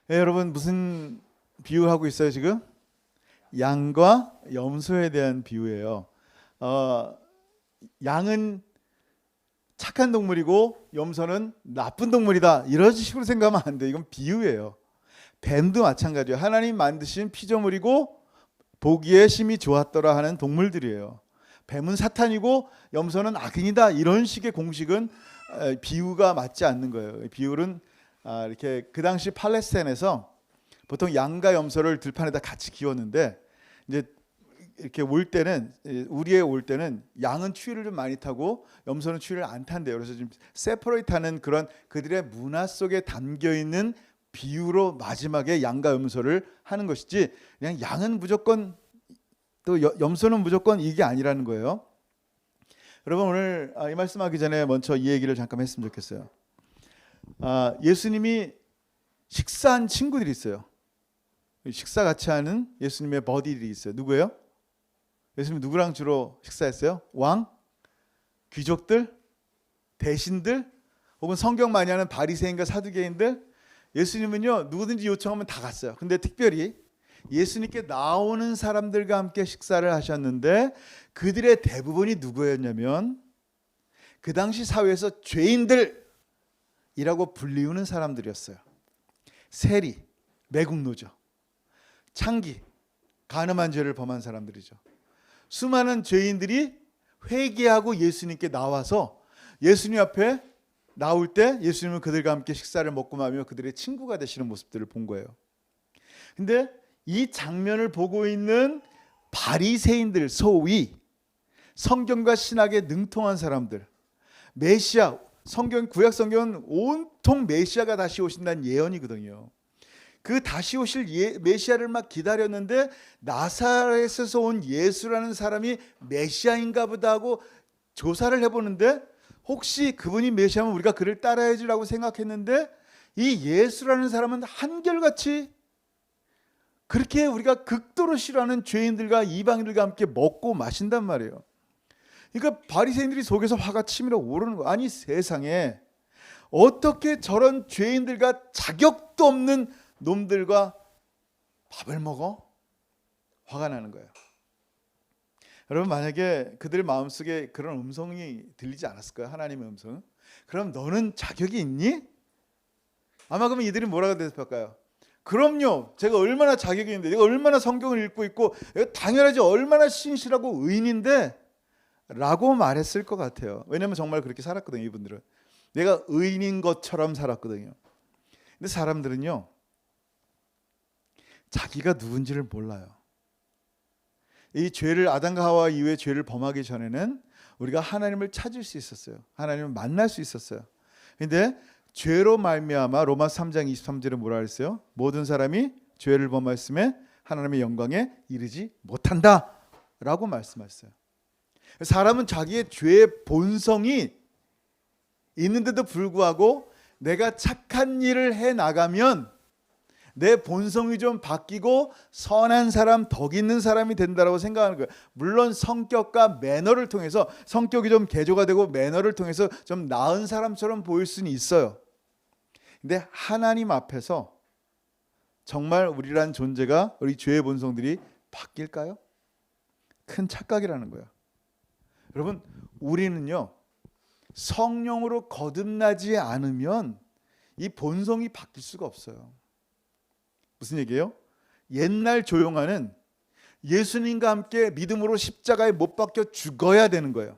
네, 여러분 무슨 비유하고 있어요 지금? 양과 염소에 대한 비유예요. 어, 양은 착한 동물이고 염소는 나쁜 동물이다. 이런 식으로 생각하면 안 돼. 이건 비유예요. 뱀도 마찬가지예요. 하나님 만드신 피조물이고 보기에 심히 좋았더라 하는 동물들이에요. 뱀은 사탄이고 염소는 악인이다. 이런 식의 공식은 비유가 맞지 않는 거예요. 비유는 이렇게 그 당시 팔레스타인에서 보통 양과 염소를 들판에다 같이 키웠는데 이제 이렇게 올 때는 우리에 올 때는 양은 추위를 좀 많이 타고 염소는 추위를 안 탄대요. 그래서 좀 세퍼레이트하는 그런 그들의 문화 속에 담겨 있는 비유로 마지막에 양과 염소를 하는 것이지 그냥 양은 무조건 또 염소는 무조건 이게 아니라는 거예요. 여러분 오늘 이 말씀하기 전에 먼저 이 얘기를 잠깐 했으면 좋겠어요. 예수님이 식사한 친구들이 있어요. 식사 같이 하는 예수님의 버디들이 있어요. 누구예요? 예수님 누구랑 주로 식사했어요? 왕? 귀족들? 대신들? 혹은 성경 많이 하는 바리새인과 사두개인들? 예수님은요 누구든지 요청하면 다 갔어요. 근데 특별히 예수님께 나오는 사람들과 함께 식사를 하셨는데 그들의 대부분이 누구였냐면 그 당시 사회에서 죄인들이라고 불리우는 사람들이었어요. 세리, 매국노죠. 창기, 간음한 죄를 범한 사람들이죠. 수많은 죄인들이 회개하고 예수님께 나와서 예수님 앞에 나올 때 예수님은 그들과 함께 식사를 먹고 마며 그들의 친구가 되시는 모습들을 본 거예요. 근데 이 장면을 보고 있는 바리새인들, 소위 성경과 신학에 능통한 사람들, 메시아, 구약 성경은 온통 메시아가 다시 오신다는 예언이거든요. 그 다시 오실 메시아를 막 기다렸는데 나사렛에서 온 예수라는 사람이 메시아인가 보다 하고 조사를 해보는데 혹시 그분이 메시아면 우리가 그를 따라야지라고 생각했는데 이 예수라는 사람은 한결같이 그렇게 우리가 극도로 싫어하는 죄인들과 이방인들과 함께 먹고 마신단 말이에요. 그러니까 바리새인들이 속에서 화가 치밀어 오르는 거예요. 아니 세상에 어떻게 저런 죄인들과 자격도 없는 놈들과 밥을 먹어? 화가 나는 거예요. 여러분 만약에 그들의 마음속에 그런 음성이 들리지 않았을까요? 하나님의 음성. 그럼 너는 자격이 있니? 아마 그러면 이들이 뭐라고 대답할까요? 그럼요. 제가 얼마나 자격이 있는데 내가 얼마나 성경을 읽고 있고 당연하지 얼마나 신실하고 의인인데 라고 말했을 것 같아요. 왜냐하면 정말 그렇게 살았거든요. 이분들은. 내가 의인인 것처럼 살았거든요. 근데 사람들은요. 자기가 누군지를 몰라요. 이 죄를 아담과 하와 이후에 죄를 범하기 전에는 우리가 하나님을 찾을 수 있었어요. 하나님을 만날 수 있었어요. 근데 죄로 말미암아 로마 3장 23절에 뭐라 그랬어요? 모든 사람이 죄를 범하였음에 하나님의 영광에 이르지 못한다라고 말씀하셨어요. 사람은 자기의 죄의 본성이 있는데도 불구하고 내가 착한 일을 해 나가면 내 본성이 좀 바뀌고 선한 사람, 덕 있는 사람이 된다라고 생각하는 거예요. 물론 성격과 매너를 통해서 성격이 좀 개조가 되고 매너를 통해서 좀 나은 사람처럼 보일 수는 있어요. 근데 하나님 앞에서 정말 우리란 존재가 우리 죄의 본성들이 바뀔까요? 큰 착각이라는 거예요. 여러분 우리는요 성령으로 거듭나지 않으면 이 본성이 바뀔 수가 없어요. 무슨 얘기예요? 옛날 조용하는 예수님과 함께 믿음으로 십자가에 못 박혀 죽어야 되는 거예요.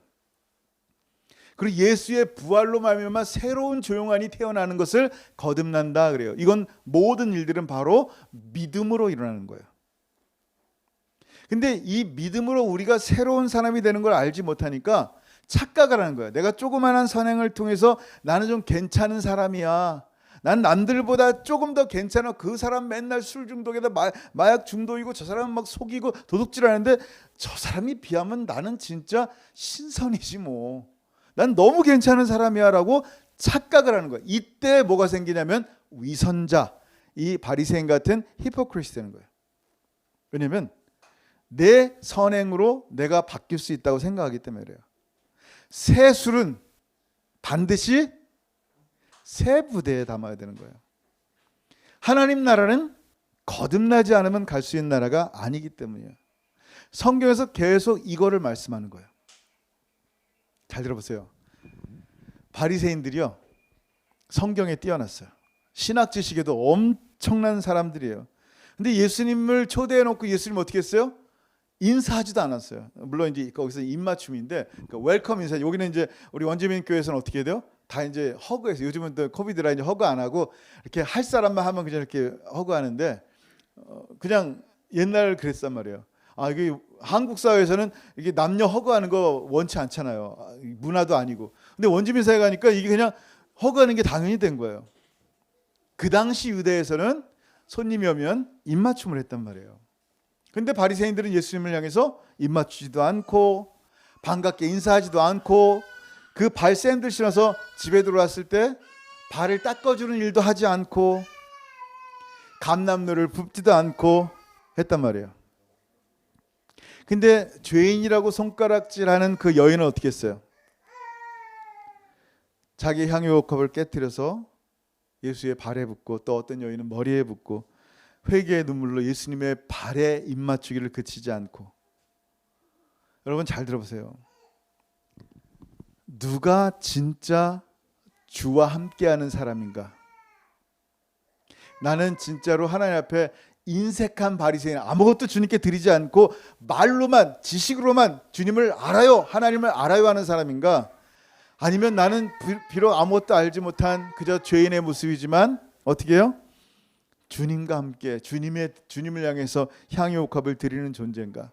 그리고 예수의 부활로 말미암아 새로운 조용한이 태어나는 것을 거듭난다 그래요. 이건 모든 일들은 바로 믿음으로 일어나는 거예요. 근데 이 믿음으로 우리가 새로운 사람이 되는 걸 알지 못하니까 착각을 하는 거예요. 내가 조그만한 선행을 통해서 나는 좀 괜찮은 사람이야. 난 남들보다 조금 더 괜찮아. 그 사람 맨날 술 중독에다 마약 중독이고 저 사람은 막 속이고 도둑질하는데 저 사람이 비하면 나는 진짜 신선이지 뭐. 난 너무 괜찮은 사람이야 라고 착각을 하는 거예요. 이때 뭐가 생기냐면 위선자, 이 바리새인 같은 히포크리스 되는 거예요. 왜냐하면 내 선행으로 내가 바뀔 수 있다고 생각하기 때문에 그래요. 새 술은 반드시 새 부대에 담아야 되는 거예요. 하나님 나라는 거듭나지 않으면 갈 수 있는 나라가 아니기 때문이에요. 성경에서 계속 이거를 말씀하는 거예요. 잘 들어보세요. 바리새인들이요, 성경에 뛰어났어요. 신학 지식에도 엄청난 사람들이에요. 근데 예수님을 초대해 놓고 예수님 어떻게 했어요? 인사하지도 않았어요. 물론 이제 거기서 입맞춤인데, 그러니까 웰컴 인사. 여기는 이제 우리 원주민 교회에서는 어떻게 해야 돼요? 다 이제 허그해서, 요즘은 또 코비드라 이제 허그 안 하고 이렇게 할 사람만 하면 그냥 이렇게 허그하는데, 그냥 옛날 그랬단 말이에요. 이게 한국 사회에서는 이게 남녀 허그하는 거 원치 않잖아요. 문화도 아니고. 근데 원주민 사회 가니까 이게 그냥 허그하는 게 당연히 된 거예요. 그 당시 유대에서는 손님이 오면 입맞춤을 했단 말이에요. 근데 바리새인들은 예수님을 향해서 입맞추지도 않고 반갑게 인사하지도 않고 그 발 샌들 신어서 집에 들어왔을 때 발을 닦아주는 일도 하지 않고 감람노를 붓지도 않고 했단 말이에요. 근데 죄인이라고 손가락질하는 그 여인은 어떻게 했어요? 자기 향유옥합을 깨뜨려서 예수의 발에 붓고, 또 어떤 여인은 머리에 붓고, 회개의 눈물로 예수님의 발에 입맞추기를 그치지 않고. 여러분 잘 들어보세요. 누가 진짜 주와 함께하는 사람인가? 나는 진짜로 하나님 앞에 인색한 바리새인, 아무것도 주님께 드리지 않고 말로만, 지식으로만 주님을 알아요, 하나님을 알아요 하는 사람인가? 아니면 나는 비록 아무것도 알지 못한 그저 죄인의 모습이지만 어떻게 해요? 주님과 함께 주님을 향해서 향유옥합을 드리는 존재인가?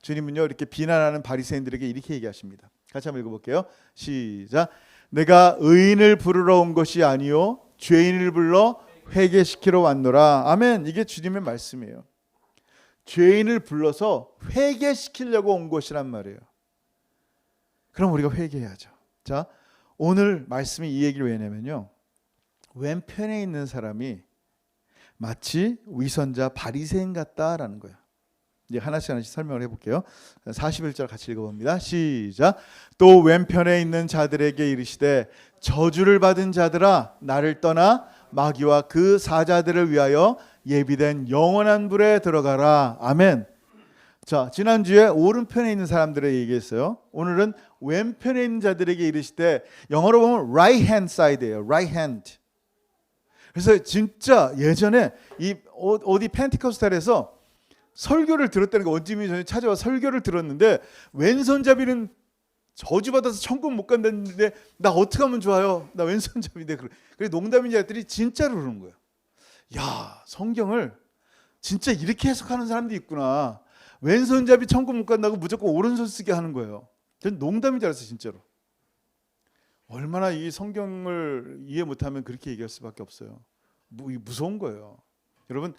주님은요, 이렇게 비난하는 바리새인들에게 이렇게 얘기하십니다. 같이 한번 읽어볼게요. 시작. 내가 의인을 부르러 온 것이 아니요 죄인을 불러 회개시키러 왔노라. 아멘. 이게 주님의 말씀이에요. 죄인을 불러서 회개시키려고 온 것이란 말이에요. 그럼 우리가 회개해야죠. 자, 오늘 말씀이 이 얘기를 왜 하냐면요, 왼편에 있는 사람이 마치 위선자 바리새인 같다라는 거예요. 이제 하나씩 설명을 해볼게요. 41절 같이 읽어봅니다. 시작. 또 왼편에 있는 자들에게 이르시되 저주를 받은 자들아, 나를 떠나 마귀와 그 사자들을 위하여 예비된 영원한 불에 들어가라. 아멘. 자, 지난주에 오른편에 있는 사람들에게 얘기했어요. 오늘은 왼편에 있는 자들에게 이르시되, 영어로 보면 right hand side예요. right hand. 그래서 진짜 예전에 이 어디 펜티코스탈에서 설교를 들었다는 거, 원주민이 전에 찾아와 설교를 들었는데 왼손잡이는 저주받아서 천국 못 간다는데 나 어떻게 하면 좋아요? 나 왼손잡이인데. 그래 농담인지 했더니 진짜로 그러는 거예요. 야, 성경을 진짜 이렇게 해석하는 사람도 있구나. 왼손잡이 천국 못 간다고 무조건 오른손 쓰게 하는 거예요. 전 농담인 줄 알았어요, 진짜로. 얼마나 이 성경을 이해 못하면 그렇게 얘기할 수밖에 없어요. 무서운 거예요. 여러분,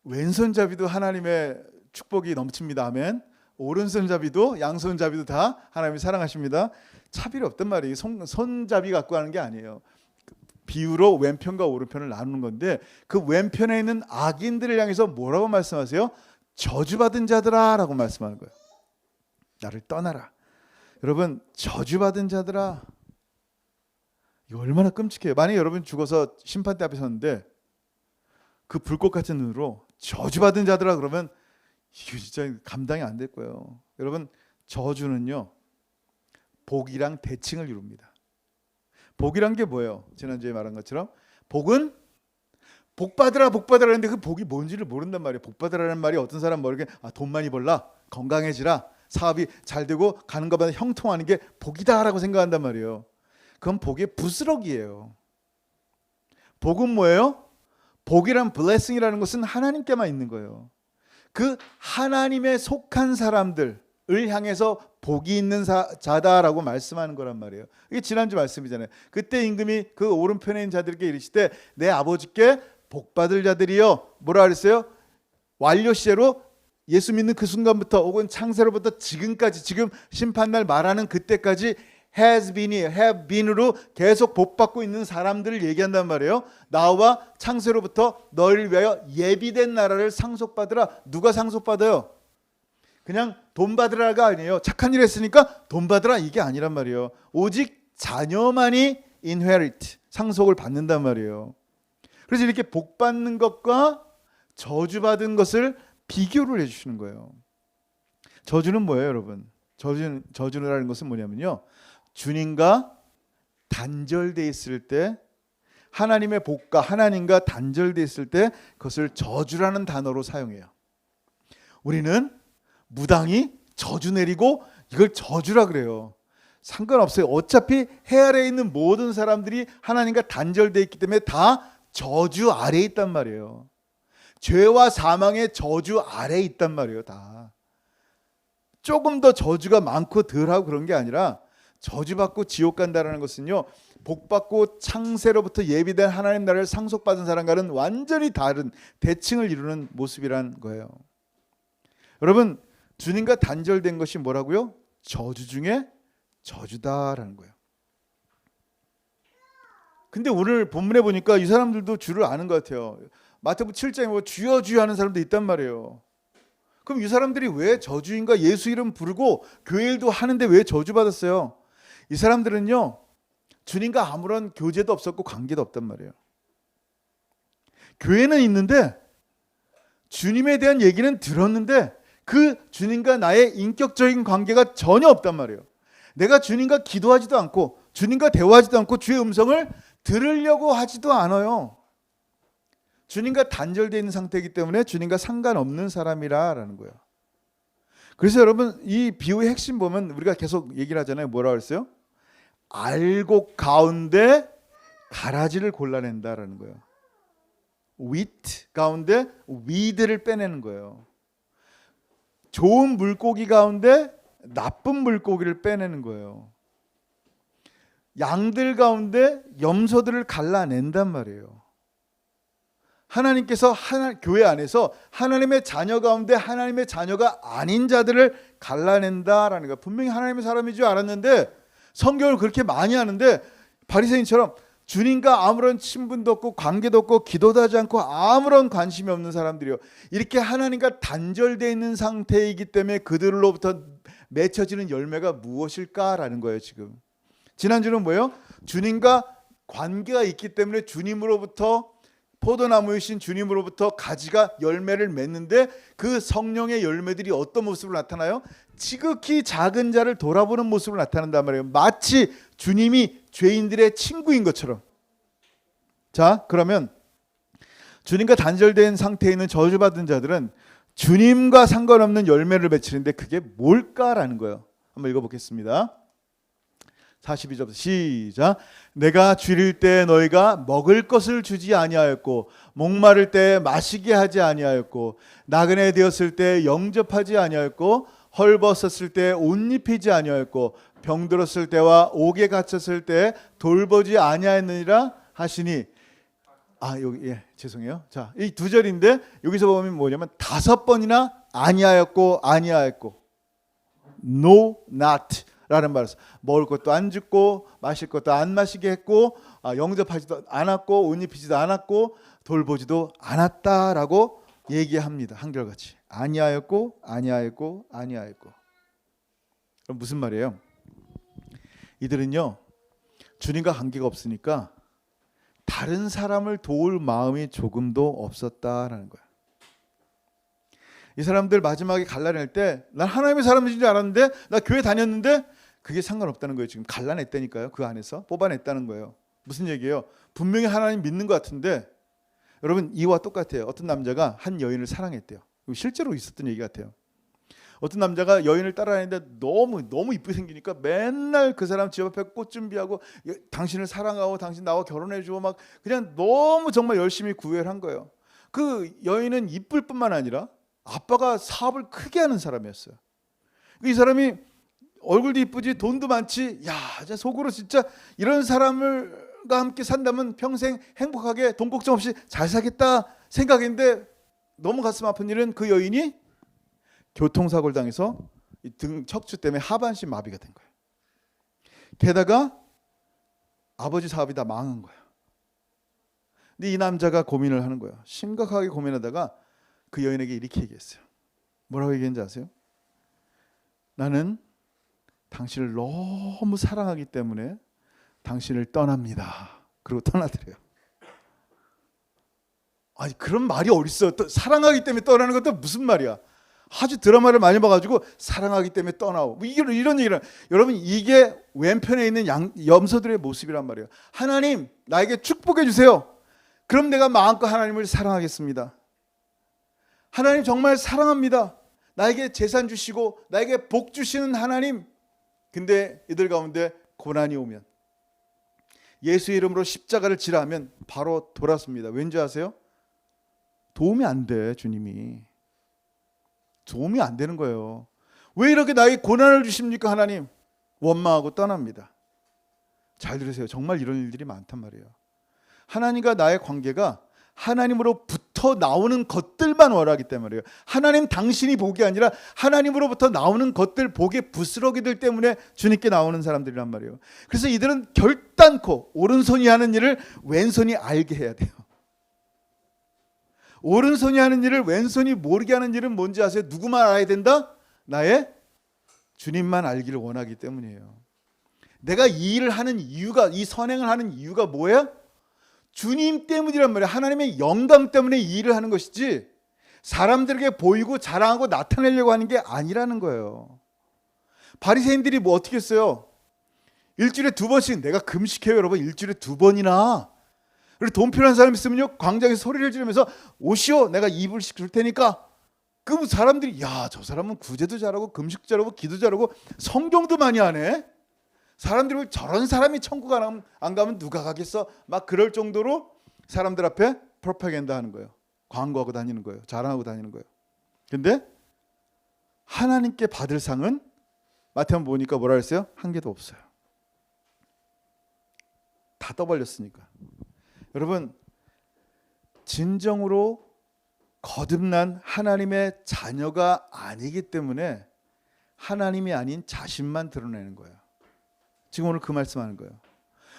왼손잡이도 하나님의 축복이 넘칩니다. 아멘. 오른손잡이도 양손잡이도 다 하나님이 사랑하십니다. 차별이 없단 말이에요. 손잡이 갖고 하는 게 아니에요. 비유로 왼편과 오른편을 나누는 건데, 그 왼편에 있는 악인들을 향해서 뭐라고 말씀하세요? 저주받은 자들아 라고 말씀하는 거예요. 나를 떠나라. 여러분, 저주받은 자들아, 이거 얼마나 끔찍해요. 만약에 여러분 죽어서 심판대 앞에 섰는데 그 불꽃 같은 눈으로 저주받은 자들아 그러면 이거 진짜 감당이 안 될 거예요. 여러분, 저주는요, 복이랑 대칭을 이룹니다. 복이란 게 뭐예요? 지난주에 말한 것처럼 복은 복 받으라 복 받으라 하는데 그 복이 뭔지를 모른단 말이에요. 복 받으라는 말이 어떤 사람 모르게 돈 많이 벌라, 건강해지라, 사업이 잘 되고 가는 것마다 형통하는 게 복이다라고 생각한단 말이에요. 그건 복의 부스럭이에요. 복은 뭐예요? 복이란 blessing이라는 것은 하나님께만 있는 거예요. 그 하나님에 속한 사람들을 향해서 복이 있는 자다라고 말씀하는 거란 말이에요. 이게 지난주 말씀이잖아요. 그때 임금이 그 오른편에 있는 자들에게 이르시되 내 아버지께 복 받을 자들이여, 뭐라 그랬어요? 완료 시제로 예수 믿는 그 순간부터 혹은 창세로부터 지금까지, 지금 심판날 말하는 그때까지 has been이 have been으로 계속 복받고 있는 사람들을 얘기한단 말이에요. 나와 창세로부터 너희를 위하여 예비된 나라를 상속받으라. 누가 상속받아요? 그냥 돈 받으라가 아니에요. 착한 일 했으니까 돈 받으라 이게 아니란 말이에요. 오직 자녀만이 inherit, 상속을 받는단 말이에요. 그래서 이렇게 복 받는 것과 저주받은 것을 비교를 해주시는 거예요. 저주는 뭐예요, 여러분? 저주라는 것은 뭐냐면요, 주님과 단절돼 있을 때, 하나님의 복과 하나님과 단절돼 있을 때 그것을 저주라는 단어로 사용해요. 우리는 무당이 저주 내리고 이걸 저주라 그래요. 상관없어요. 어차피 해 아래에 있는 모든 사람들이 하나님과 단절돼 있기 때문에 다 저주 아래에 있단 말이에요. 죄와 사망의 저주 아래에 있단 말이에요. 다. 조금 더 저주가 많고 덜하고 그런 게 아니라, 저주받고 지옥 간다는 것은요, 복받고 창세로부터 예비된 하나님 나라를 상속받은 사람과는 완전히 다른 대칭을 이루는 모습이란 거예요. 여러분, 주님과 단절된 것이 뭐라고요? 저주 중에 저주다라는 거예요. 근데 오늘 본문에 보니까 이 사람들도 주를 아는 것 같아요. 마태복음 7장에 뭐 주여 주여 하는 사람도 있단 말이에요. 그럼 이 사람들이 왜 저주인과 예수 이름 부르고 교회 일도 하는데 왜 저주받았어요? 이 사람들은요, 주님과 아무런 교제도 없었고 관계도 없단 말이에요. 교회는 있는데 주님에 대한 얘기는 들었는데 그 주님과 나의 인격적인 관계가 전혀 없단 말이에요. 내가 주님과 기도하지도 않고 주님과 대화하지도 않고 주의 음성을 들으려고 하지도 않아요. 주님과 단절되어 있는 상태이기 때문에 주님과 상관없는 사람이라는 거예요. 그래서 여러분, 이 비유의 핵심 보면 우리가 계속 얘기를 하잖아요. 뭐라고 했어요? 알곡 가운데 가라지를 골라낸다라는 거예요. wheat 가운데 weed를 빼내는 거예요. 좋은 물고기 가운데 나쁜 물고기를 빼내는 거예요. 양들 가운데 염소들을 갈라낸단 말이에요. 하나님께서 교회 안에서 하나님의 자녀 가운데 하나님의 자녀가 아닌 자들을 갈라낸다라는 거예요. 분명히 하나님의 사람인 줄 알았는데 성경을 그렇게 많이 하는데 바리새인처럼 주님과 아무런 친분도 없고 관계도 없고 기도도 하지 않고 아무런 관심이 없는 사람들이요, 이렇게 하나님과 단절되어 있는 상태이기 때문에 그들로부터 맺혀지는 열매가 무엇일까라는 거예요. 지금 지난주는 뭐예요? 주님과 관계가 있기 때문에 주님으로부터, 포도나무이신 주님으로부터 가지가 열매를 맺는데 그 성령의 열매들이 어떤 모습으로 나타나요? 지극히 작은 자를 돌아보는 모습으로 나타난단 말이에요. 마치 주님이 죄인들의 친구인 것처럼. 자, 그러면 주님과 단절된 상태에 있는 저주받은 자들은 주님과 상관없는 열매를 맺히는데 그게 뭘까라는 거예요. 한번 읽어보겠습니다. 42절 시작. 내가 줄일 때 너희가 먹을 것을 주지 아니하였고 목마를 때 마시게 하지 아니하였고 나그네 되었을 때 영접하지 아니하였고 헐벗었을 때 옷 입히지 아니하였고 병들었을 때와 옥에 갇혔을 때 돌보지 아니하였느니라 하시니. 여기 죄송해요. 자, 이 두 절인데 여기서 보면 뭐냐면 5번이나 아니하였고 아니하였고 no not 라는 말을 써. 먹을 것도 안 줍고 마실 것도 안 마시게 했고 영접하지도 않았고 옷 입히지도 않았고 돌보지도 않았다라고 얘기합니다. 한결같이 아니하였고 아니하였고 아니하였고. 그럼 무슨 말이에요? 이들은요, 주님과 관계가 없으니까 다른 사람을 도울 마음이 조금도 없었다라는 거예요. 이 사람들 마지막에 갈라낼 때 난 하나님의 사람인 줄 알았는데 나 교회 다녔는데 그게 상관없다는 거예요. 지금 갈라냈다니까요. 그 안에서 뽑아냈다는 거예요. 무슨 얘기예요? 분명히 하나님 믿는 것 같은데, 여러분 이와 똑같아요. 어떤 남자가 한 여인을 사랑했대요. 실제로 있었던 얘기 같아요. 어떤 남자가 여인을 따라다니는데 너무 이쁘게 생기니까 맨날 그 사람 집 앞에 꽃 준비하고 당신을 사랑하고 당신 나와 결혼해주고 막 그냥 너무 정말 열심히 구애를 한 거예요. 그 여인은 이쁠 뿐만 아니라 아빠가 사업을 크게 하는 사람이었어요. 이 사람이 얼굴도 이쁘지 돈도 많지, 야, 속으로 진짜 이런 사람과 함께 산다면 평생 행복하게 돈 걱정 없이 잘 살겠다 생각했는데 너무 가슴 아픈 일은 그 여인이 교통사고를 당해서 등 척추 때문에 하반신 마비가 된 거예요. 게다가 아버지 사업이 다 망한 거예요. 근데 이 남자가 고민을 하는 거예요. 심각하게 고민하다가 그 여인에게 이렇게 얘기했어요. 뭐라고 얘기했는지 아세요? 나는 당신을 너무 사랑하기 때문에 당신을 떠납니다. 그리고 떠나더래요. 아니 그런 말이 어딨어. 또 사랑하기 때문에 떠나는 것도 무슨 말이야. 아주 드라마를 많이 봐가지고 사랑하기 때문에 떠나오. 뭐 이런 얘기를. 여러분 이게 왼편에 있는 염소들의 모습이란 말이에요. 하나님 나에게 축복해 주세요. 그럼 내가 마음껏 하나님을 사랑하겠습니다. 하나님 정말 사랑합니다. 나에게 재산 주시고 나에게 복 주시는 하나님. 근데 이들 가운데 고난이 오면 예수의 이름으로 십자가를 지라 하면 바로 돌아섭니다. 왠지 아세요? 도움이 안 돼. 주님이 도움이 안 되는 거예요. 왜 이렇게 나에게 고난을 주십니까 하나님? 원망하고 떠납니다. 잘 들으세요. 정말 이런 일들이 많단 말이에요. 하나님과 나의 관계가 하나님으로부터 나오는 것들만 원하기 때문이에요. 하나님 당신이 복이 아니라 하나님으로부터 나오는 것들, 복의 부스러기들 때문에 주님께 나오는 사람들이란 말이에요. 그래서 이들은 결단코 오른손이 하는 일을 왼손이 알게 해야 돼요. 오른손이 하는 일을 왼손이 모르게 하는 일은 뭔지 아세요? 누구만 알아야 된다? 나의 주님만 알기를 원하기 때문이에요. 내가 이 일을 하는 이유가, 이 선행을 하는 이유가 뭐야? 주님 때문이란 말이에요. 하나님의 영광 때문에 이 일을 하는 것이지 사람들에게 보이고 자랑하고 나타내려고 하는 게 아니라는 거예요. 바리새인들이 뭐 어떻게 했어요? 일주일에 2번씩, 내가 금식해요 여러분. 일주일에 2번이나. 그리고 돈 필요한 사람 있으면요 광장에서 소리를 지르면서 오시오, 내가 2불씩 줄 테니까. 그 사람들이 야, 저 사람은 구제도 잘하고 금식 잘하고 기도 잘하고 성경도 많이 하네. 사람들이 저런 사람이 천국 안 가면 누가 가겠어? 막 그럴 정도로 사람들 앞에 프로파간다 하는 거예요. 광고하고 다니는 거예요. 자랑하고 다니는 거예요. 근데 하나님께 받을 상은 마태복음 보니까 뭐라 했어요? 한 개도 없어요. 다 떠벌렸으니까. 여러분 진정으로 거듭난 하나님의 자녀가 아니기 때문에 하나님이 아닌 자신만 드러내는 거예요. 지금 오늘 그 말씀하는 거예요.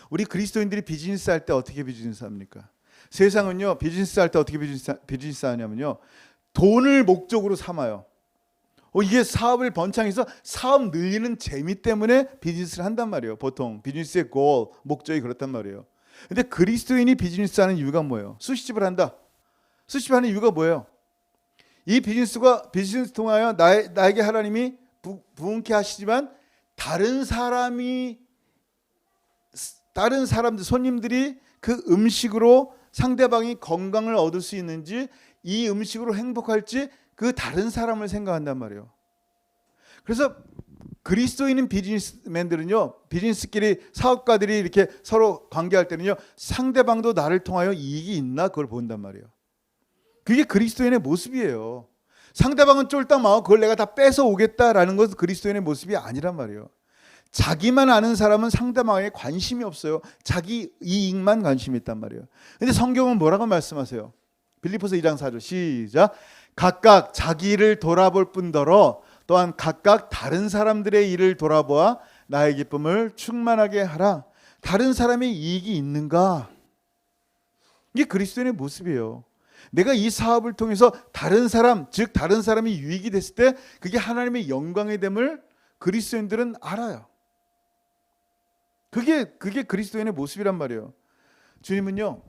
우리 그리스도인들이 비즈니스 할 때 어떻게 비즈니스 합니까? 세상은요 비즈니스 할 때 어떻게 비즈니스 하냐면요 돈을 목적으로 삼아요. 이게 사업을 번창해서 사업 늘리는 재미 때문에 비즈니스를 한단 말이에요. 보통 비즈니스의 골, 목적이 그렇단 말이에요. 근데 그리스도인이 비즈니스 하는 이유가 뭐예요? 수시집을 한다. 수시집 하는 이유가 뭐예요? 이 비즈니스 통하여 나에게 하나님이 부흥케 하시지만 다른 사람들, 손님들이 그 음식으로 상대방이 건강을 얻을 수 있는지, 이 음식으로 행복할지 그 다른 사람을 생각한단 말이에요. 그래서 그리스도인인 비즈니스맨들은요, 비즈니스끼리 사업가들이 이렇게 서로 관계할 때는요, 상대방도 나를 통하여 이익이 있나 그걸 본단 말이에요. 그게 그리스도인의 모습이에요. 상대방은 쫄딱 망하고 그걸 내가 다 뺏어 오겠다라는 것은 그리스도인의 모습이 아니란 말이에요. 자기만 아는 사람은 상대방에 관심이 없어요. 자기 이익만 관심이 있단 말이에요. 근데 성경은 뭐라고 말씀하세요? 빌립보서 2장 4절 시작. 각각 자기 일을 돌아볼 뿐더러 또한 각각 다른 사람들의 일을 돌아보아 나의 기쁨을 충만하게 하라. 다른 사람의 이익이 있는가? 이게 그리스도인의 모습이에요. 내가 이 사업을 통해서 다른 사람, 즉 다른 사람이 유익이 됐을 때 그게 하나님의 영광이 됨을 그리스도인들은 알아요. 그게 그리스도인의 모습이란 말이에요. 주님은요,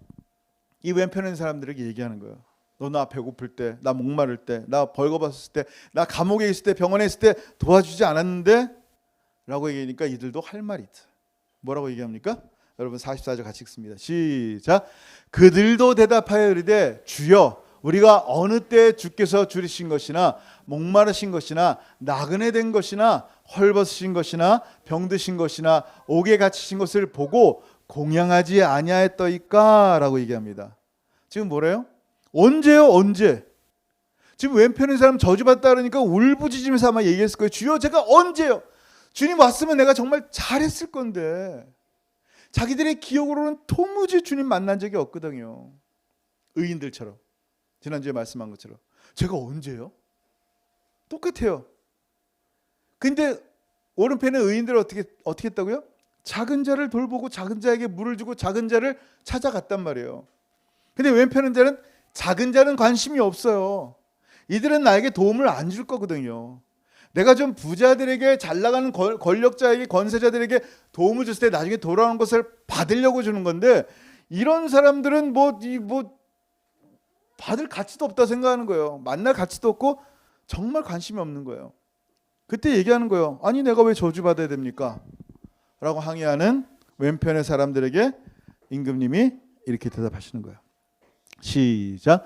이 왼편에 있는 사람들에게 얘기하는 거예요. 너 나 배고플 때, 나 목마를 때, 나 벌거벗었을 때, 나 감옥에 있을 때, 병원에 있을 때 도와주지 않았는데? 라고 얘기하니까 이들도 할 말이 있어요. 뭐라고 얘기합니까? 여러분 44절 같이 읽습니다. 시작. 그들도 대답하여 이르되 주여 우리가 어느 때에 주께서 줄이신 것이나 목마르신 것이나 나그네 된 것이나 헐벗으신 것이나 병드신 것이나 옥에 갇히신 것을 보고 공양하지 아니하였더이까? 라고 얘기합니다. 지금 뭐래요? 언제요? 언제? 지금 왼편인 사람 저주받다 그러니까 울부짖으면서 아마 얘기했을 거예요. 주여 제가 언제요? 주님 왔으면 내가 정말 잘했을 건데. 자기들의 기억으로는 도무지 주님 만난 적이 없거든요. 의인들처럼. 지난주에 말씀한 것처럼. 제가 언제요? 똑같아요. 근데 오른편의 의인들은 어떻게 했다고요? 작은 자를 돌보고 작은 자에게 물을 주고 작은 자를 찾아갔단 말이에요. 근데 왼편의 자는 작은 자는 관심이 없어요. 이들은 나에게 도움을 안 줄 거거든요. 내가 좀 부자들에게, 잘 나가는 권력자에게, 권세자들에게 도움을 줬을 때 나중에 돌아오는 것을 받으려고 주는 건데, 이런 사람들은 받을 가치도 없다 생각하는 거예요. 만날 가치도 없고 정말 관심이 없는 거예요. 그때 얘기하는 거예요. 아니 내가 왜 저주받아야 됩니까? 라고 항의하는 왼편의 사람들에게 임금님이 이렇게 대답하시는 거예요. 시작.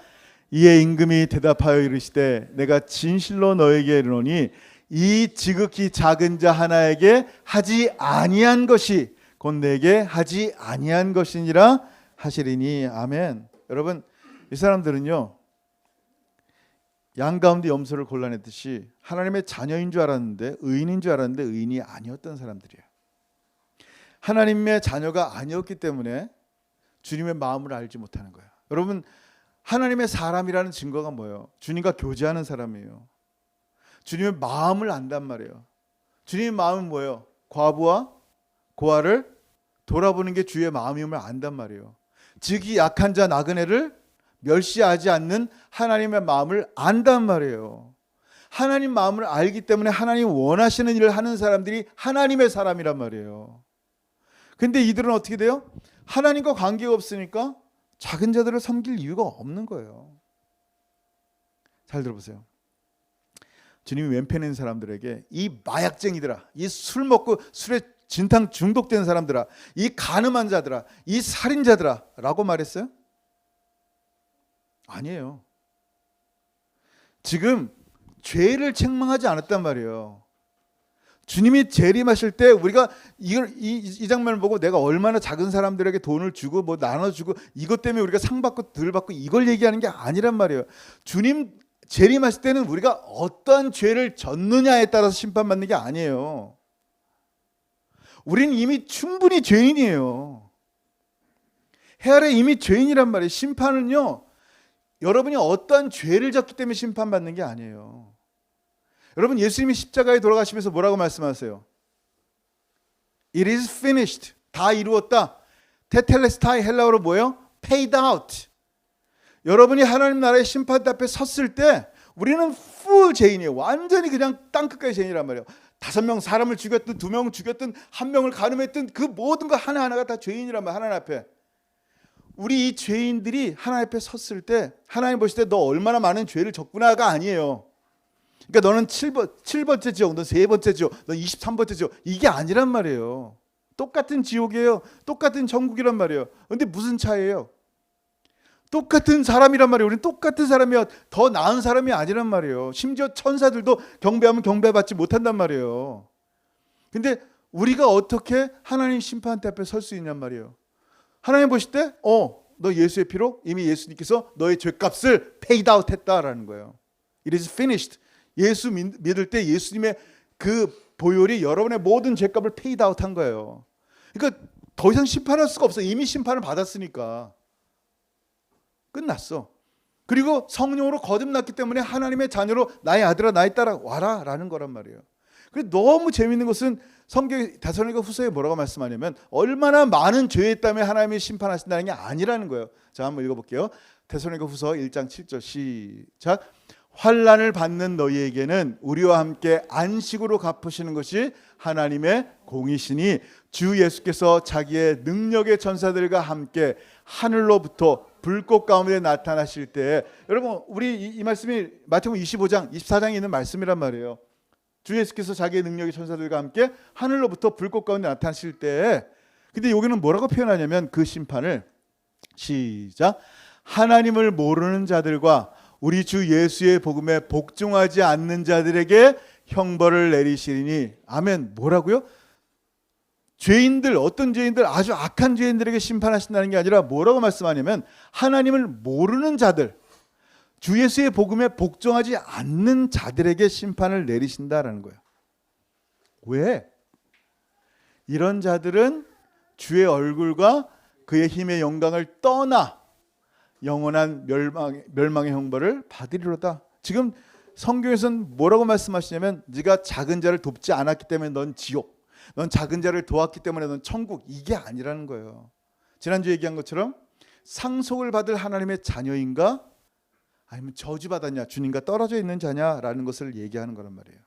이에 임금이 대답하여 이르시되 내가 진실로 너에게 이르노니 이 지극히 작은 자 하나에게 하지 아니한 것이 곧 내게 하지 아니한 것이니라 하시리니. 아멘. 여러분, 이 사람들은요 양 가운데 염소를 골라냈듯이 하나님의 자녀인 줄 알았는데, 의인인 줄 알았는데 의인이 아니었던 사람들이에요. 하나님의 자녀가 아니었기 때문에 주님의 마음을 알지 못하는 거예요. 여러분, 하나님의 사람이라는 증거가 뭐예요? 주님과 교제하는 사람이에요. 주님의 마음을 안단 말이에요. 주님의 마음은 뭐예요? 과부와 고아를 돌아보는 게 주의 마음임을 안단 말이에요. 즉 이 약한 자 나그네를 멸시하지 않는 하나님의 마음을 안단 말이에요. 하나님 마음을 알기 때문에 하나님 원하시는 일을 하는 사람들이 하나님의 사람이란 말이에요. 근데 이들은 어떻게 돼요? 하나님과 관계가 없으니까 작은 자들을 섬길 이유가 없는 거예요. 잘 들어보세요. 주님이 왼편에 있는 사람들에게 이 마약쟁이들아, 이 술 먹고 술에 진탕 중독된 사람들아, 이 간음한 자들아, 이 살인자들아 라고 말했어요? 아니에요. 지금 죄를 책망하지 않았단 말이에요. 주님이 재림하실 때 우리가 이 장면을 보고 내가 얼마나 작은 사람들에게 돈을 주고 뭐 나눠주고 이것 때문에 우리가 상 받고 덜 받고 이걸 얘기하는 게 아니란 말이에요. 주님 재림하실 때는 우리가 어떠한 죄를 졌느냐에 따라서 심판받는 게 아니에요. 우리는 이미 충분히 죄인이에요. 해 아래 이미 죄인이란 말이에요. 심판은요, 여러분이 어떠한 죄를 졌기 때문에 심판받는 게 아니에요. 여러분, 예수님이 십자가에 돌아가시면서 뭐라고 말씀하세요? It is finished. 다 이루었다. 테텔레스타이 헬라어로 뭐예요? Paid out. 여러분이 하나님 나라의 심판대 앞에 섰을 때 우리는 full 죄인이에요. 완전히 그냥 땅끝까지 죄인이란 말이에요. 5명 사람을 죽였든 2명 죽였든 1명을 간음했든 그 모든 거 하나하나가 다 죄인이란 말이에요. 하나님 앞에. 우리 이 죄인들이 하나님 앞에 섰을 때 하나님 보실 때 너 얼마나 많은 죄를 졌구나가 아니에요. 그러니까 너는 7번째 지옥, 너 3번째 지옥, 너 23번째 지옥, 이게 아니란 말이에요. 똑같은 지옥이에요. 똑같은 천국이란 말이에요. 그런데 무슨 차이예요? 똑같은 사람이란 말이에요. 우리는 똑같은 사람이야. 더 나은 사람이 아니란 말이에요. 심지어 천사들도 경배하면 경배받지 못한단 말이에요. 근데 우리가 어떻게 하나님 심판대 앞에 설 수 있냔 말이에요. 하나님 보실 때 너 예수의 피로 이미 예수님께서 너의 죄값을 paid out 했다라는 거예요. It is finished. 예수 믿을 때 예수님의 그 보혈이 여러분의 모든 죄값을 paid out 한 거예요. 그러니까 더 이상 심판할 수가 없어. 이미 심판을 받았으니까. 끝났어. 그리고 성령으로 거듭났기 때문에 하나님의 자녀로 나의 아들아 나의 딸아 와라 라는 거란 말이에요. 그래서 너무 재밌는 것은 성경 데살로니가 후서에 뭐라고 말씀하냐면 얼마나 많은 죄에 때문에 하나님이 심판하신다는 게 아니라는 거예요. 자, 한번 읽어볼게요. 데살로니가 후서 1장 7절 시작. 환난을 받는 너희에게는 우리와 함께 안식으로 갚으시는 것이 하나님의 공이시니 주 예수께서 자기의 능력의 전사들과 함께 하늘로부터 불꽃 가운데 나타나실 때, 여러분 우리 이 말씀이 마태복음 25장 24장에 있는 말씀이란 말이에요. 주 예수께서 자기의 능력의 천사들과 함께 하늘로부터 불꽃 가운데 나타나실 때, 근데 여기는 뭐라고 표현하냐면 그 심판을 시작. 하나님을 모르는 자들과 우리 주 예수의 복음에 복종하지 않는 자들에게 형벌을 내리시리니. 아멘. 뭐라고요? 죄인들, 어떤 죄인들, 아주 악한 죄인들에게 심판하신다는 게 아니라 뭐라고 말씀하냐면 하나님을 모르는 자들, 주 예수의 복음에 복종하지 않는 자들에게 심판을 내리신다라는 거예요. 왜? 이런 자들은 주의 얼굴과 그의 힘의 영광을 떠나 영원한 멸망의 형벌을 받으리로다. 지금 성경에서는 뭐라고 말씀하시냐면 네가 작은 자를 돕지 않았기 때문에 넌 지옥, 넌 작은 자를 도왔기 때문에 넌 천국, 이게 아니라는 거예요. 지난주에 얘기한 것처럼 상속을 받을 하나님의 자녀인가 아니면 저주받았냐, 주님과 떨어져 있는 자냐라는 것을 얘기하는 거란 말이에요.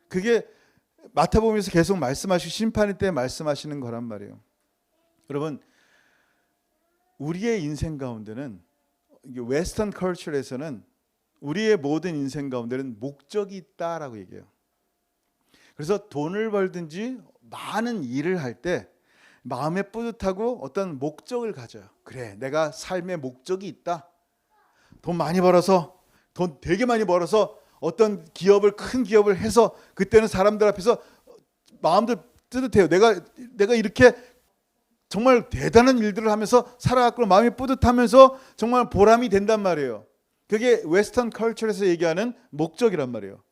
그게 마태복음에서 계속 말씀하시고 심판의 때 말씀하시는 거란 말이에요. 여러분, 우리의 인생 가운데는 웨스턴 컬처에서는 우리의 모든 인생 가운데는 목적이 있다라고 얘기해요. 그래서 돈을 벌든지 많은 일을 할 때 마음에 뿌듯하고 어떤 목적을 가져요. 그래, 내가 삶의 목적이 있다. 돈 많이 벌어서, 돈 되게 많이 벌어서 어떤 기업을, 큰 기업을 해서 그때는 사람들 앞에서 마음도 뿌듯해요. 내가 이렇게 정말 대단한 일들을 하면서 살아갔고 마음이 뿌듯하면서 정말 보람이 된단 말이에요. 그게 웨스턴 컬처에서 얘기하는 목적이란 말이에요.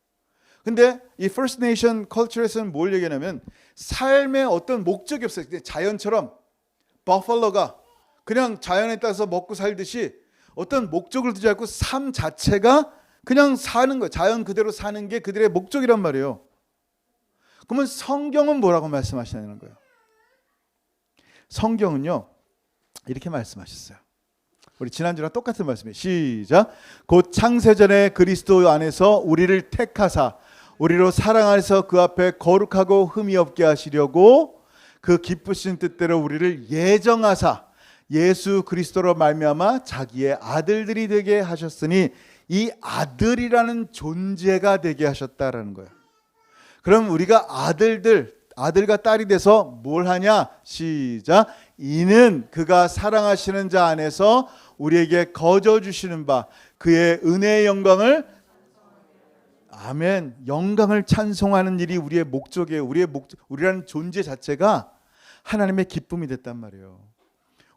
근데 이 First Nation 컬처에서는 뭘 얘기하냐면 삶에 어떤 목적이 없어요. 자연처럼 버팔로가 그냥 자연에 따라서 먹고 살듯이 어떤 목적을 두지 않고 삶 자체가 그냥 사는 거예요. 자연 그대로 사는 게 그들의 목적이란 말이에요. 그러면 성경은 뭐라고 말씀하시냐는 거예요. 성경은요 이렇게 말씀하셨어요. 우리 지난주랑 똑같은 말씀이에요. 시작. 곧 창세전에 그리스도 안에서 우리를 택하사 우리로 사랑하여서 그 앞에 거룩하고 흠이 없게 하시려고 그 기쁘신 뜻대로 우리를 예정하사 예수 그리스도로 말미암아 자기의 아들들이 되게 하셨으니 이 아들이라는 존재가 되게 하셨다라는 거예요. 그럼 우리가 아들과 딸이 돼서 뭘 하냐? 시작. 이는 그가 사랑하시는 자 안에서 우리에게 거저 주시는 바 그의 은혜의 영광을 아멘. 영광을 찬송하는 일이 우리의 목적이에요. 우리라는 존재 자체가 하나님의 기쁨이 됐단 말이에요.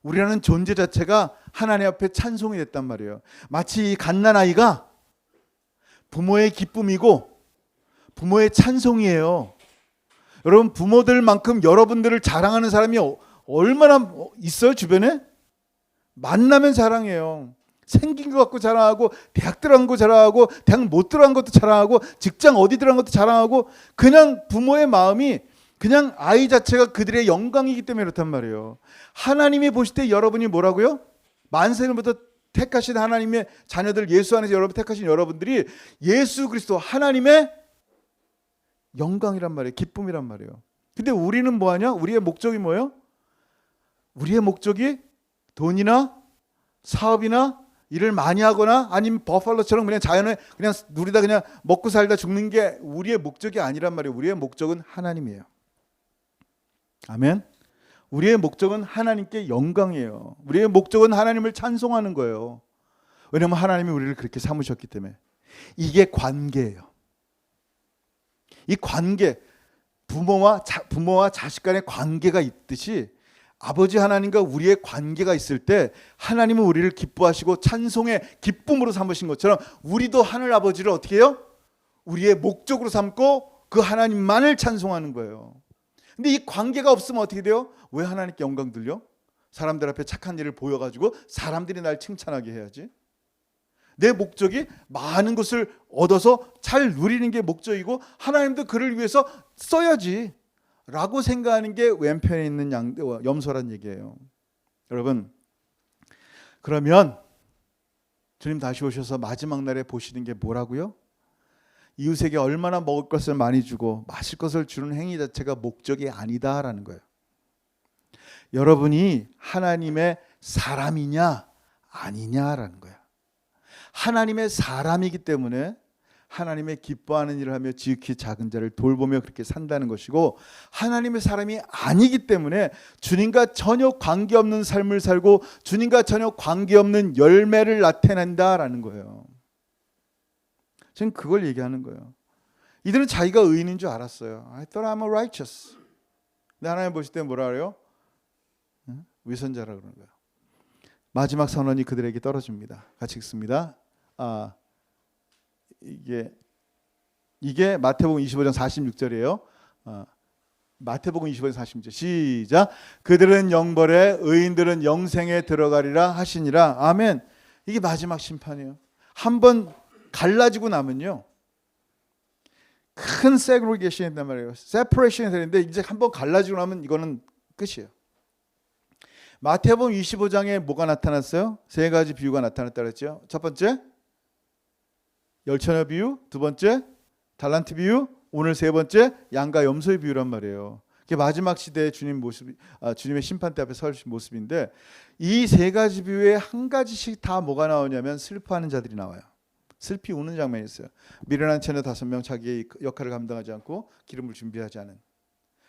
우리라는 존재 자체가 하나님 앞에 찬송이 됐단 말이에요. 마치 이 갓난아이가 부모의 기쁨이고 부모의 찬송이에요. 여러분 부모들만큼 여러분들을 자랑하는 사람이 얼마나 있어요 주변에? 만나면 자랑해요. 생긴 것 갖고 자랑하고 대학 들어간 거 자랑하고 대학 못 들어간 것도 자랑하고 직장 어디 들어간 것도 자랑하고 그냥 부모의 마음이 그냥 아이 자체가 그들의 영광이기 때문에 그렇단 말이에요. 하나님이 보실 때 여러분이 뭐라고요? 만세전부터 택하신 하나님의 자녀들 예수 안에서 여러분 택하신 여러분들이 예수 그리스도 하나님의 영광이란 말이에요. 기쁨이란 말이에요. 근데 우리는 뭐하냐? 우리의 목적이 뭐예요? 우리의 목적이 돈이나 사업이나 일을 많이 하거나 아니면 버팔로처럼 그냥 자연에 그냥 누리다 그냥 먹고 살다 죽는 게 우리의 목적이 아니란 말이에요. 우리의 목적은 하나님이에요. 아멘. 우리의 목적은 하나님께 영광이에요. 우리의 목적은 하나님을 찬송하는 거예요. 왜냐하면 하나님이 우리를 그렇게 삼으셨기 때문에. 이게 관계예요. 이 관계, 부모와 자식 간의 관계가 있듯이 아버지 하나님과 우리의 관계가 있을 때 하나님은 우리를 기뻐하시고 찬송의 기쁨으로 삼으신 것처럼 우리도 하늘 아버지를 어떻게 해요? 우리의 목적으로 삼고 그 하나님만을 찬송하는 거예요. 근데 이 관계가 없으면 어떻게 돼요? 왜 하나님께 영광 들려? 사람들 앞에 착한 일을 보여가지고 사람들이 날 칭찬하게 해야지. 내 목적이 많은 것을 얻어서 잘 누리는 게 목적이고 하나님도 그를 위해서 써야지 라고 생각하는 게 왼편에 있는 염소란 얘기예요. 여러분 그러면 주님 다시 오셔서 마지막 날에 보시는 게 뭐라고요? 이웃에게 얼마나 먹을 것을 많이 주고 마실 것을 주는 행위 자체가 목적이 아니다라는 거예요. 여러분이 하나님의 사람이냐 아니냐라는 거예요. 하나님의 사람이기 때문에 하나님의 기뻐하는 일을 하며 지극히 작은 자를 돌보며 그렇게 산다는 것이고 하나님의 사람이 아니기 때문에 주님과 전혀 관계없는 삶을 살고 주님과 전혀 관계없는 열매를 나타낸다라는 거예요. 지금 그걸 얘기하는 거예요. 이들은 자기가 의인인 줄 알았어요. I thought I'm righteous. 근데 하나님 보실 때 뭐라 그래요? 위선자라 그러는 거예요. 마지막 선언이 그들에게 떨어집니다. 같이 읽습니다. 이게 마태복음 25장 46절이에요. 마태복음 25장 46절 시작. 그들은 영벌에 의인들은 영생에 들어가리라 하시니라. 아멘. 이게 마지막 심판이에요. 한번 갈라지고 나면요 큰 세그리게이션이 된단 말이에요. 세퍼레이션이 되는데 이제 한번 갈라지고 나면 이거는 끝이에요. 마태복음 25장에 뭐가 나타났어요? 세 가지 비유가 나타났다 그랬죠. 첫 번째 열처녀 비유, 두 번째 달란트 비유, 오늘 세 번째 양과 염소의 비유란 말이에요. 그게 마지막 시대의 주님 모습, 주님의 심판대 앞에 서신 모습인데, 이 세 가지 비유에 한 가지씩 다 뭐가 나오냐면 슬퍼하는 자들이 나와요. 슬피 우는 장면이 있어요. 미련한 처녀 5명, 자기의 역할을 감당하지 않고 기름을 준비하지 않은.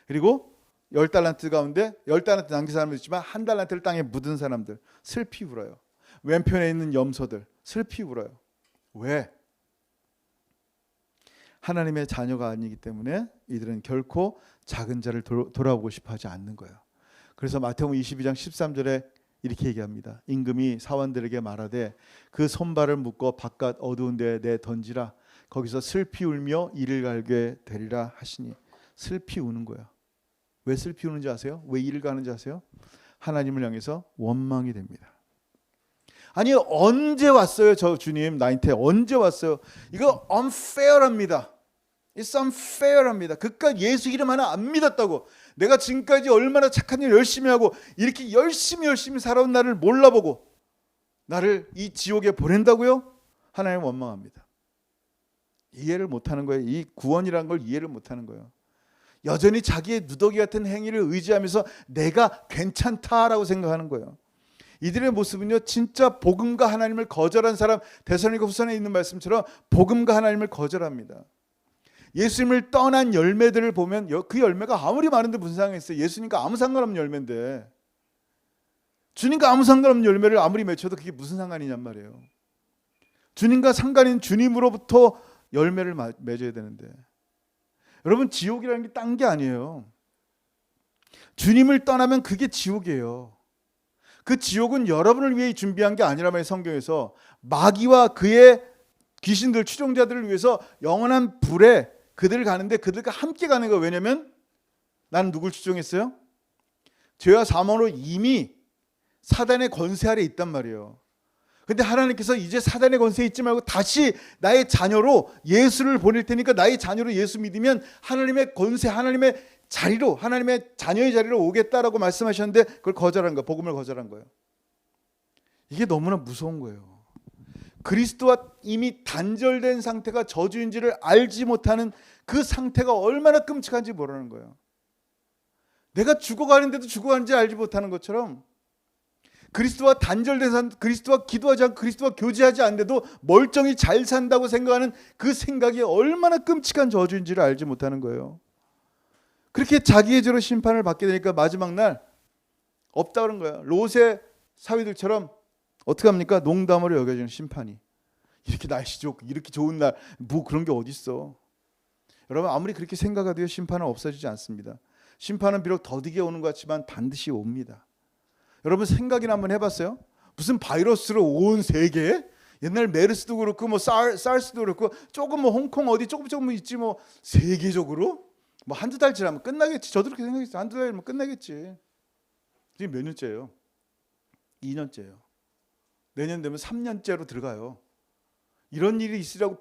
그리고 10달란트 가운데 10달란트 남긴 사람도 있지만 1달란트를 땅에 묻은 사람들, 슬피 울어요. 왼편에 있는 염소들, 슬피 울어요. 왜? 하나님의 자녀가 아니기 때문에 이들은 결코 작은 자를 돌아보고 싶어 하지 않는 거예요. 그래서 마태복음 22장 13절에 이렇게 얘기합니다. 임금이 사원들에게 말하되 그 손발을 묶어 바깥 어두운 데에 내 던지라. 거기서 슬피 울며 이를 갈게 되리라 하시니. 슬피 우는 거야. 왜 슬피 우는지 아세요? 왜 이를 가는지 아세요? 하나님을 향해서 원망이 됩니다. 아니 언제 왔어요 저 주님 나한테 언제 왔어요? 이거 unfair합니다. It's unfair합니다. 그깟 예수 이름 하나 안 믿었다고 내가 지금까지 얼마나 착한 일 열심히 하고 이렇게 열심히 살아온 나를 몰라보고 나를 이 지옥에 보낸다고요? 하나님 원망합니다. 이해를 못하는 거예요. 이 구원이라는 걸 이해를 못하는 거예요. 여전히 자기의 누더기 같은 행위를 의지하면서 내가 괜찮다라고 생각하는 거예요. 이들의 모습은요 진짜 복음과 하나님을 거절한 사람, 데살로니가 후서에 있는 말씀처럼 복음과 하나님을 거절합니다. 예수님을 떠난 열매들을 보면 그 열매가 아무리 많은데 무슨 상관이 있어요? 예수님과 아무 상관없는 열매인데 주님과 아무 상관없는 열매를 아무리 맺혀도 그게 무슨 상관이냔 말이에요. 주님과 상관인 주님으로부터 열매를 맺어야 되는데 여러분 지옥이라는 게 딴 게 아니에요. 주님을 떠나면 그게 지옥이에요. 그 지옥은 여러분을 위해 준비한 게 아니라 말이에요. 성경에서 마귀와 그의 귀신들 추종자들을 위해서 영원한 불에 그들을 가는데 그들과 함께 가는 거예요. 왜냐하면 나는 누굴 추종했어요? 죄와 사망으로 이미 사단의 권세 아래 있단 말이에요. 근데 하나님께서 이제 사단의 권세에 있지 말고 다시 나의 자녀로 예수를 보낼 테니까 나의 자녀로 예수 믿으면 하나님의 권세, 하나님의 자리로, 하나님의 자녀의 자리로 오겠다라고 말씀하셨는데 그걸 거절한 거예요. 복음을 거절한 거예요. 이게 너무나 무서운 거예요. 그리스도와 이미 단절된 상태가 저주인지를 알지 못하는 그 상태가 얼마나 끔찍한지 모르는 거예요. 내가 죽어가는데도 죽어가는지 알지 못하는 것처럼 그리스도와 단절된 산, 그리스도와 기도하지 않고 그리스도와 교제하지 않는데도 멀쩡히 잘 산다고 생각하는 그 생각이 얼마나 끔찍한 저주인지를 알지 못하는 거예요. 그렇게 자기의 죄로 심판을 받게 되니까 마지막 날 없다 그런 거예요. 롯의 사위들처럼 어떻게 합니까? 농담으로 여겨지는 심판이. 이렇게 날씨 좋고 이렇게 좋은 날 뭐 그런 게 어디 있어. 여러분 아무리 그렇게 생각해도 심판은 없어지지 않습니다. 심판은 비록 더디게 오는 것 같지만 반드시 옵니다. 여러분 생각이나 한번 해봤어요? 무슨 바이러스로 온 세계에 옛날 메르스도 그렇고 뭐 사르스도 그렇고 조금 뭐 홍콩 어디 조금 있지 뭐 세계적으로 뭐 한두 달 지나면 끝나겠지. 저도 그렇게 생각했어요. 한두 달이면 끝나겠지. 지금 몇 년째예요? 2년째예요. 내년 되면 3년째로 들어가요. 이런 일이 있으라고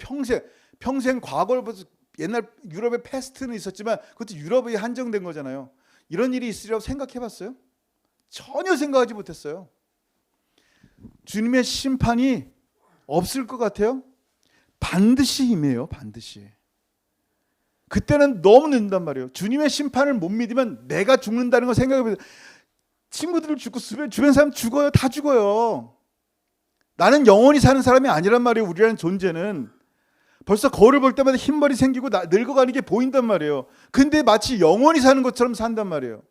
평생 과거를 봐서 옛날 유럽에 패스트는 있었지만 그것도 유럽에 한정된 거잖아요. 이런 일이 있으리라고 생각해봤어요? 전혀 생각하지 못했어요. 주님의 심판이 없을 것 같아요? 반드시 임해요. 반드시. 그때는 너무 늦는단 말이에요. 주님의 심판을 못 믿으면 내가 죽는다는 걸 생각해보세요. 친구들 죽고 주변 사람 죽어요. 다 죽어요. 나는 영원히 사는 사람이 아니란 말이에요. 우리라는 존재는. 벌써 거울을 볼 때마다 흰머리 생기고 늙어가는 게 보인단 말이에요. 근데 마치 영원히 사는 것처럼 산단 말이에요.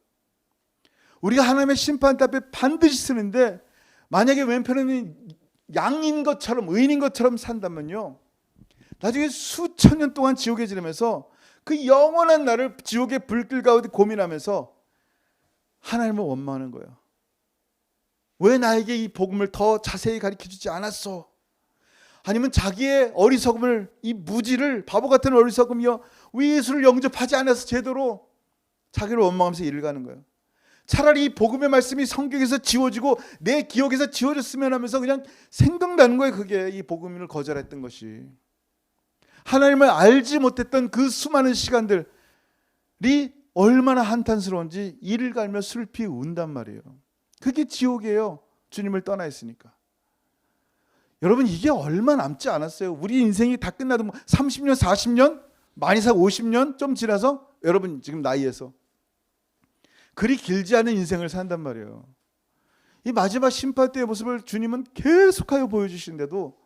우리가 하나님의 심판 앞에 반드시 쓰는데 만약에 왼편에는 양인 것처럼 의인인 것처럼 산다면요. 나중에 수천 년 동안 지옥에 지내면서 그 영원한 나를 지옥의 불길 가운데 고민하면서 하나님을 원망하는 거예요. 왜 나에게 이 복음을 더 자세히 가르쳐주지 않았어? 아니면 자기의 어리석음을 이 무지를 바보 같은 어리석음이요 왜 예수를 영접하지 않아서 제대로 자기를 원망하면서 일을 가는 거예요. 차라리 이 복음의 말씀이 성경에서 지워지고 내 기억에서 지워졌으면 하면서 그냥 생각나는 거예요. 그게 이 복음을 거절했던 것이. 하나님을 알지 못했던 그 수많은 시간들이 얼마나 한탄스러운지 이를 갈며 슬피 운단 말이에요. 그게 지옥이에요. 주님을 떠나 있으니까. 여러분 이게 얼마 남지 않았어요. 우리 인생이 다 끝나도 뭐 30년, 40년, 많이 사 50년 좀 지나서 여러분 지금 나이에서 그리 길지 않은 인생을 산단 말이에요. 이 마지막 심판 때의 모습을 주님은 계속하여 보여주시는데도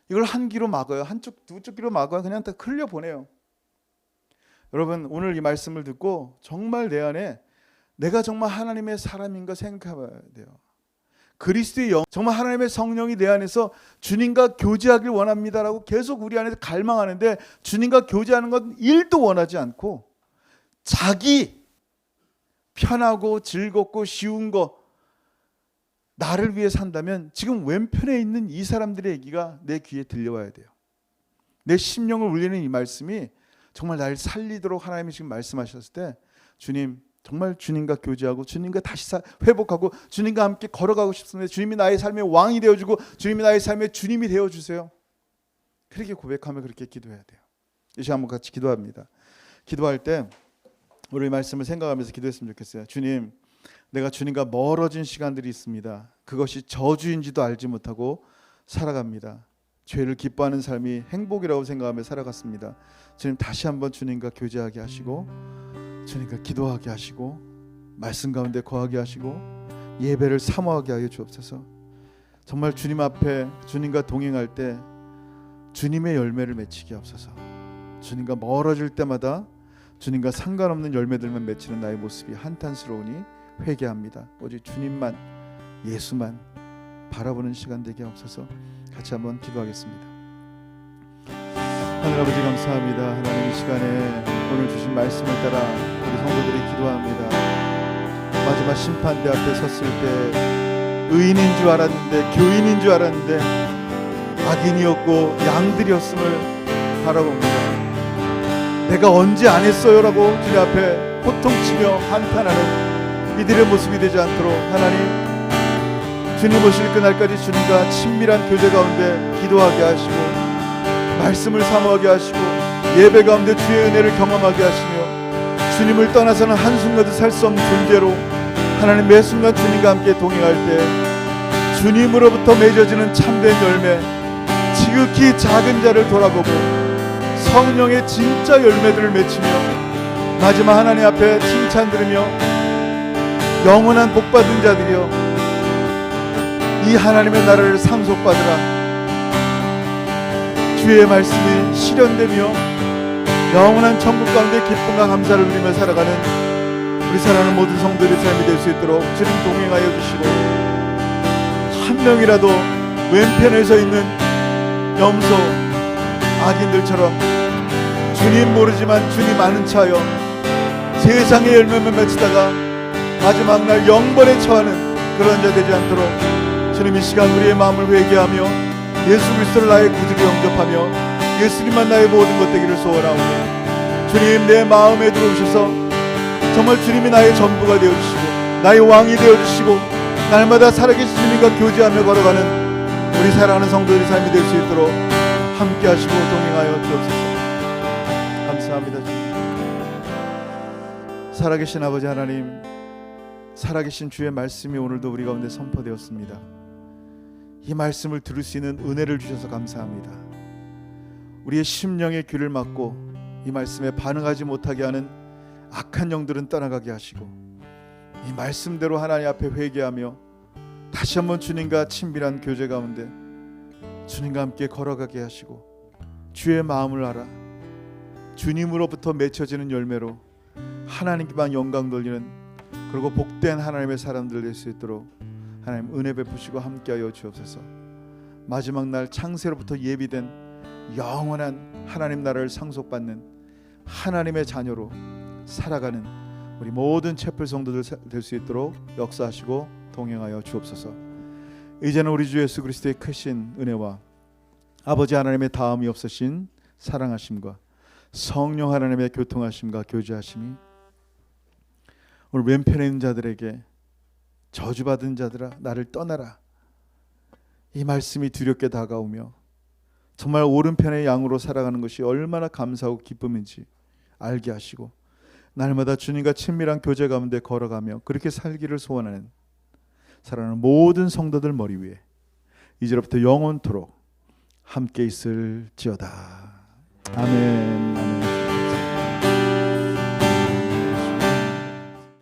이걸 한 귀로 막아요. 한쪽 두 쪽 귀로 막아요. 그냥 다 흘려보내요. 여러분, 오늘 이 말씀을 듣고 정말 내 안에 내가 정말 하나님의 사람인가 생각해봐야 돼요. 그리스도의 영, 정말 하나님의 성령이 내 안에서 주님과 교제하길 원합니다라고 계속 우리 안에서 갈망하는데, 주님과 교제하는 건 1도 원하지 않고 자기 편하고 즐겁고 쉬운 거 나를 위해 산다면, 지금 왼편에 있는 이 사람들의 얘기가 내 귀에 들려와야 돼요. 내 심령을 울리는 이 말씀이 정말 나를 살리도록 하나님이 지금 말씀하셨을 때, 주님, 정말 주님과 교제하고 주님과 다시 회복하고 주님과 함께 걸어가고 싶습니다. 주님이 나의 삶의 왕이 되어주고 주님이 나의 삶의 주님이 되어주세요. 그렇게 고백하며 그렇게 기도해야 돼요. 이 시간 한번 같이 기도합니다. 기도할 때 우리 말씀을 생각하면서 기도했으면 좋겠어요. 주님, 내가 주님과 멀어진 시간들이 있습니다. 그것이 저주인지도 알지 못하고 살아갑니다. 죄를 기뻐하는 삶이 행복이라고 생각하며 살아갔습니다. 주님, 다시 한번 주님과 교제하게 하시고 주님과 기도하게 하시고 말씀 가운데 거하게 하시고 예배를 사모하게 하여 주옵소서. 정말 주님 앞에 주님과 동행할 때 주님의 열매를 맺히게 하옵소서. 주님과 멀어질 때마다 주님과 상관없는 열매들만 맺히는 나의 모습이 한탄스러우니 회개합니다. 오직 주님만, 예수만 바라보는 시간 되게 하옵소서. 같이 한번 기도하겠습니다. 하늘 아버지, 감사합니다. 하나님, 이 시간에 오늘 주신 말씀을 따라 우리 성도들이 기도합니다. 마지막 심판대 앞에 섰을 때 의인인 줄 알았는데, 교인인 줄 알았는데 악인이었고 양들이었음을 바라봅니다. 내가 언제 안 했어요라고 주님 앞에 호통치며 한탄하는 이들의 모습이 되지 않도록 하나님, 주님 오실 그날까지 주님과 친밀한 교제 가운데 기도하게 하시고 말씀을 사모하게 하시고 예배 가운데 주의 은혜를 경험하게 하시며 주님을 떠나서는 한순간도 살 수 없는 존재로 하나님 매 순간 주님과 함께 동행할 때 주님으로부터 맺어지는 참된 열매, 지극히 작은 자를 돌아보고 성령의 진짜 열매들을 맺히며 마지막 하나님 앞에 칭찬 들으며 영원한 복받은 자들이여 이 하나님의 나라를 상속받으라. 주의 말씀이 실현되며 영원한 천국 가운데 기쁨과 감사를 누리며 살아가는 우리 사랑하는 모든 성도들의 삶이 될 수 있도록 주님 동행하여 주시고, 한 명이라도 왼편에 서 있는 염소 악인들처럼 주님 모르지만 주님 아는 차여 세상의 열매만 맺히다가 마지막 날 영벌에 처하는 그런 자 되지 않도록 주님 이 시간 우리의 마음을 회개하며 예수 그리스도를 나의 구주로 영접하며 예수님만 나의 모든 것 되기를 소원하오니, 주님 내 마음에 들어오셔서 정말 주님이 나의 전부가 되어주시고 나의 왕이 되어주시고 날마다 살아계신 주님과 교제하며 걸어가는 우리 사랑하는 성도들의 삶이 될 수 있도록 함께 하시고 동행하여 주옵소서. 감사합니다. 주님, 살아계신 아버지 하나님, 살아계신 주의 말씀이 오늘도 우리 가운데 선포되었습니다. 이 말씀을 들을 수 있는 은혜를 주셔서 감사합니다. 우리의 심령의 귀를 막고 이 말씀에 반응하지 못하게 하는 악한 영들은 떠나가게 하시고 이 말씀대로 하나님 앞에 회개하며 다시 한번 주님과 친밀한 교제 가운데 주님과 함께 걸어가게 하시고 주의 마음을 알아 주님으로부터 맺혀지는 열매로 하나님께만 영광 돌리는, 그리고 복된 하나님의 사람들 될 수 있도록 하나님 은혜 베푸시고 함께하여 주옵소서. 마지막 날 창세로부터 예비된 영원한 하나님 나라를 상속받는 하나님의 자녀로 살아가는 우리 모든 채플 성도들 될 수 있도록 역사하시고 동행하여 주옵소서. 이제는 우리 주 예수 그리스도의 크신 은혜와 아버지 하나님의 다음이 없으신 사랑하심과 성령 하나님의 교통하심과 교제하심이 오늘 왼편에 있는 자들에게 저주받은 자들아 나를 떠나라, 이 말씀이 두렵게 다가오며 정말 오른편의 양으로 살아가는 것이 얼마나 감사하고 기쁨인지 알게 하시고 날마다 주님과 친밀한 교제 가운데 걸어가며 그렇게 살기를 소원하는 사랑하는 모든 성도들 머리 위에 이제로부터 영원토록 함께 있을지어다. 아멘.